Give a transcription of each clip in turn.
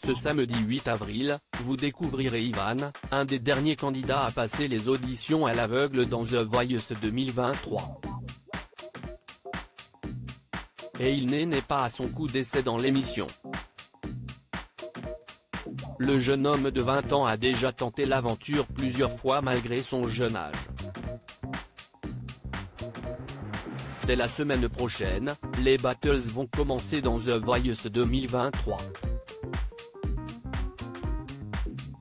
Ce samedi 8 avril, vous découvrirez Ivan, un des derniers candidats à passer les auditions à l'aveugle dans The Voice 2023. Et il n'est pas à son coup d'essai dans l'émission. Le jeune homme de 20 ans a déjà tenté l'aventure plusieurs fois malgré son jeune âge. Dès la semaine prochaine, les battles vont commencer dans The Voice 2023.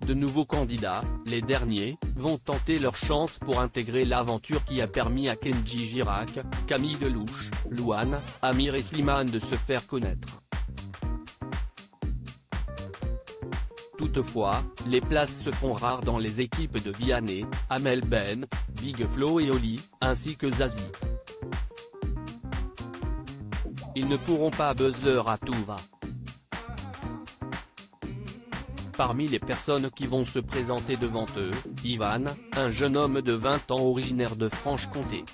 De nouveaux candidats, les derniers, vont tenter leur chance pour intégrer l'aventure qui a permis à Kenji Girac, Camille Delouche, Louane, Amir et Slimane de se faire connaître. Toutefois, les places se font rares dans les équipes de Vianney, Amel Ben, Big Flo et Oli, ainsi que Zazie. Ils ne pourront pas buzzer à tout va. Parmi les personnes qui vont se présenter devant eux, Ivan, un jeune homme de 20 ans originaire de Franche-Comté.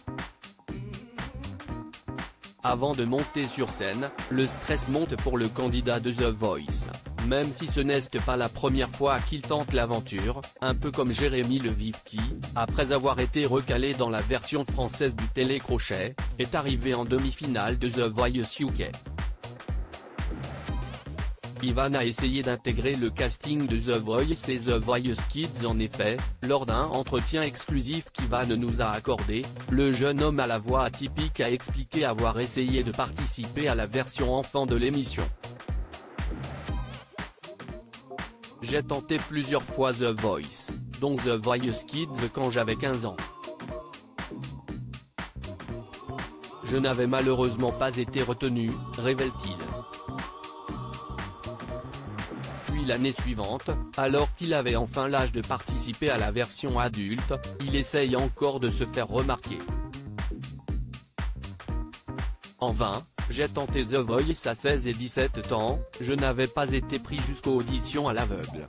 Avant de monter sur scène, le stress monte pour le candidat de The Voice, même si ce n'est pas la première fois qu'il tente l'aventure, un peu comme Jérémy Le Vif qui, après avoir été recalé dans la version française du télécrochet, est arrivé en demi-finale de The Voice UK. Ivan a essayé d'intégrer le casting de The Voice et The Voice Kids. En effet, lors d'un entretien exclusif qu'Ivan nous a accordé, le jeune homme à la voix atypique a expliqué avoir essayé de participer à la version enfant de l'émission. J'ai tenté plusieurs fois The Voice, dont The Voice Kids quand j'avais 15 ans. Je n'avais malheureusement pas été retenu, révèle-t-il. L'année suivante, alors qu'il avait enfin l'âge de participer à la version adulte, il essaye encore de se faire remarquer. En vain, j'ai tenté The Voice à 16 et 17 ans, je n'avais pas été pris jusqu'aux auditions à l'aveugle.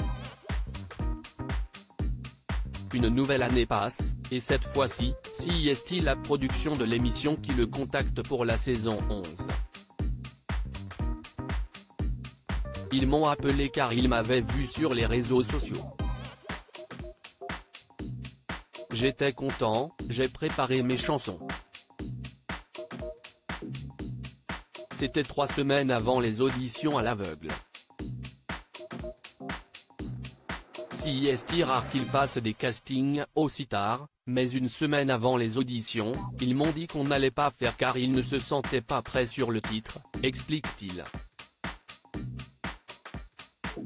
Une nouvelle année passe, et cette fois-ci, c'est la production de l'émission qui le contacte pour la saison 11. Ils m'ont appelé car ils m'avaient vu sur les réseaux sociaux. J'étais content, j'ai préparé mes chansons. C'était 3 semaines avant les auditions à l'aveugle. C'est rare qu'ils fassent des castings aussi tard, mais une semaine avant les auditions, ils m'ont dit qu'on n'allait pas faire car ils ne se sentaient pas prêts sur le titre, explique-t-il.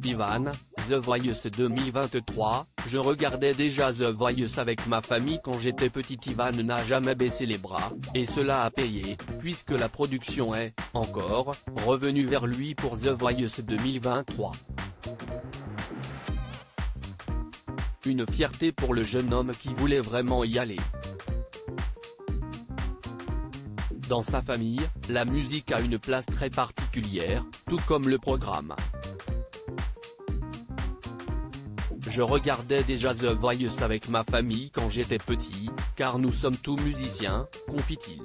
Ivan, The Voice 2023, je regardais déjà The Voice avec ma famille quand j'étais petit. Ivan n'a jamais baissé les bras, et cela a payé, puisque la production est, encore, revenue vers lui pour The Voice 2023. Une fierté pour le jeune homme qui voulait vraiment y aller. Dans sa famille, la musique a une place très particulière, tout comme le programme. Je regardais déjà The Voice avec ma famille quand j'étais petit, car nous sommes tous musiciens, confie-t-il.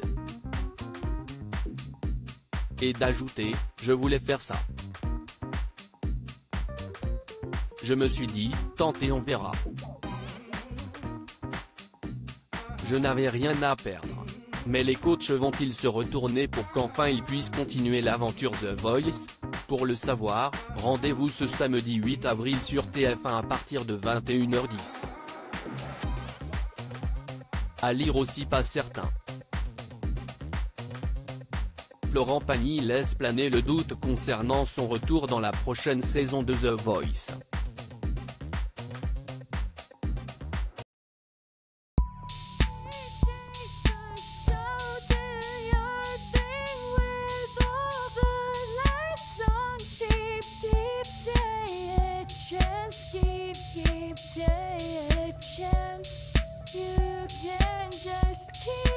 Et d'ajouter, je voulais faire ça. Je me suis dit, tentez on verra. Je n'avais rien à perdre. Mais les coachs vont-ils se retourner pour qu'enfin ils puissent continuer l'aventure The Voice? Pour le savoir, rendez-vous ce samedi 8 avril sur TF1 à partir de 21h10. À lire aussi pas certain. Florent Pagny laisse planer le doute concernant son retour dans la prochaine saison de The Voice. Keep taking a chance. You can just keep